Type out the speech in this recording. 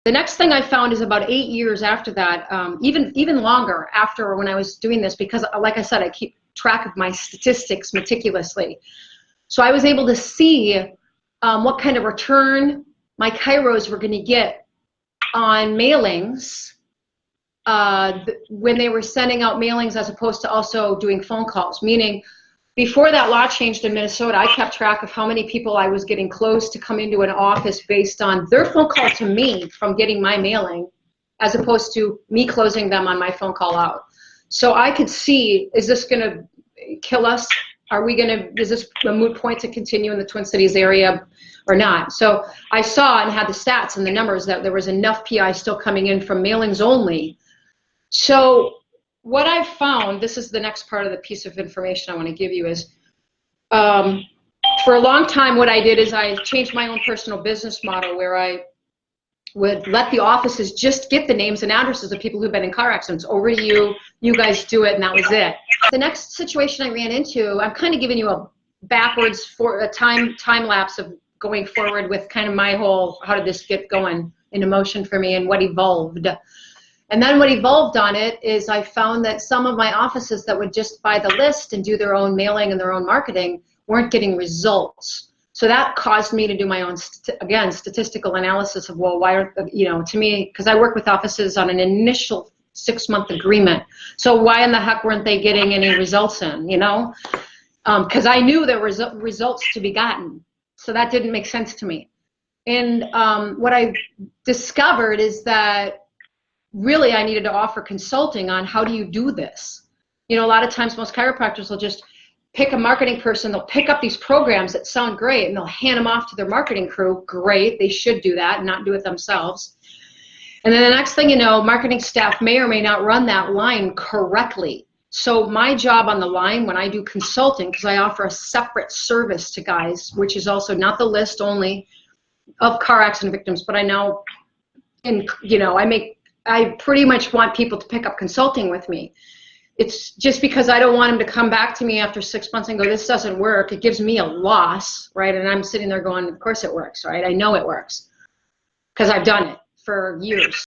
The next thing I found is about 8 years after that, even longer after when I was doing this, because like I said, I keep track of my statistics meticulously. So I was able to see what kind of return my chiros were going to get on mailings when they were sending out mailings as opposed to also doing phone calls. Meaning, before that law changed in Minnesota, I kept track of how many people I was getting closed to come into an office based on their phone call to me from getting my mailing, as opposed to me closing them on my phone call out. So I could see, is this going to kill us? Is this a moot point to continue in the Twin Cities area or not? So I saw and had the stats and the numbers that there was enough PI still coming in from mailings only. So what I've found, this is the next part of the piece of information I want to give you, is for a long time what I did is I changed my own personal business model where I would let the offices just get the names and addresses of people who've been in car accidents over to you. You guys do it, and that was it. The next situation I ran into, I'm kind of giving you a backwards for a time lapse of going forward with kind of my whole, how did this get going into motion for me and what evolved. And then what evolved on it is I found that some of my offices that would just buy the list and do their own mailing and their own marketing weren't getting results. So that caused me to do my own, again, statistical analysis of, well, why are, to me, because I work with offices on an initial 6-month agreement. So why in the heck weren't they getting any results in, Because I knew there were results to be gotten. So that didn't make sense to me. And what I discovered is that really I needed to offer consulting on how do you do this. A lot of times most chiropractors will just pick a marketing person, they'll pick up these programs that sound great and they'll hand them off to their marketing crew. Great, they should do that and not do it themselves. And then the next thing you know, marketing staff may or may not run that line correctly. So my job on the line when I do consulting, because I offer a separate service to guys, which is also not the list only of car accident victims, but I now, I pretty much want people to pick up consulting with me. It's just because I don't want them to come back to me after 6 months and go, this doesn't work. It gives me a loss, right? And I'm sitting there going, of course it works, right? I know it works because I've done it for years.